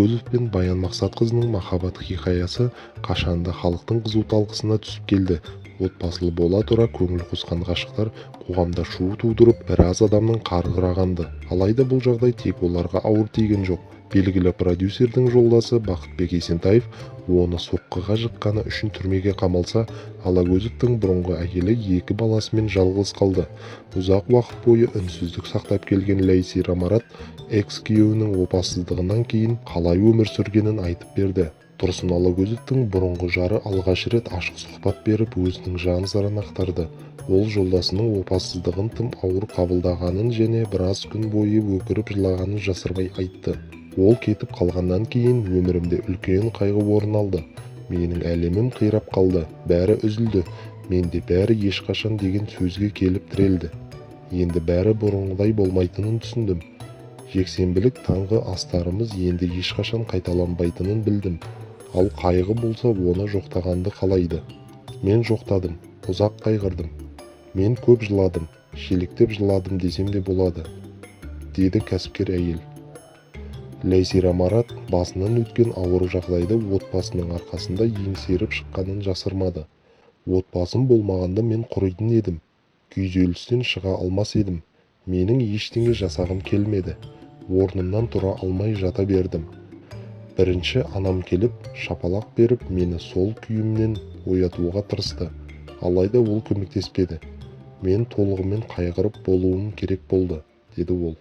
алагөзов пен Баян Мақсатқызының махаббат хикаясы қашанда халықтың қызу талқысына түсіп келді. Отбасылы бола тұра көңіл қосқан ғашықтар қоғамда шу тудырып, біраз адамның қарғырағанды. Алайда бұл жағдай тек оларға ауыр тиген жоқ. Белгілі продюсердің жолдасы Бақытбек Есентаев оны соққыға жыққаны үшін түрмеге қамалса, Алагөзовтың бұрынғы әйелі 2 баласымен жалғыз қалды. Ұзақ уақыт бойы үнсіздік сақтап келген Лейсира Марат экс-күйеуінің опасыздығынан кейін қалай өмір сүргенін айтып берді. Тұрсын Алагөзовтың бұрынғы жары алғаш рет ашық сұхбат беріп өзінің жан сырын ақтарды. Ол жолдасының опасыздығын тым ауыр қабылдағанын және біраз күн бойы өкіріп жылағанын жасырмай айтты. Ол кетіп қалғаннан кейін өмірімде үлкен қайғы орын алды. Менің әлемім қирап қалды, бәрі үзілді. Менде бәрі ешқашан деген сөзге келіп тірелді. Енді бәрі бұрынғыдай болмайтынын түсіндім. Жексенбілік таңғы астарымыз енді ешқашан қайталанбайтынын білдім. Ал қайғы болса оны жоқтағанды қалайды. Мен жоқтадым, ұзақ қайғырдым. Мен көп жыладым, шелектеп жыладым десем де болады, деді кәсіпкер әйел. Лейсира Марат басынан өткен ауыр жағдайды отбасының арқасында еңсеріп шыққанын жасырмады. Отбасым болмағанда мен құритын едім. Күйзелістен шыға алмас едім. Менің ештеңе жасағым келмеді. Орнымнан тұра алмай жата бердім. Бірінші анам келіп, шапалақ беріп, мені сол күйімнен оятуға тырысты. Алайда ол көмектеспеді. Мен толығымен қайғырып болуым керек болды, деді ол.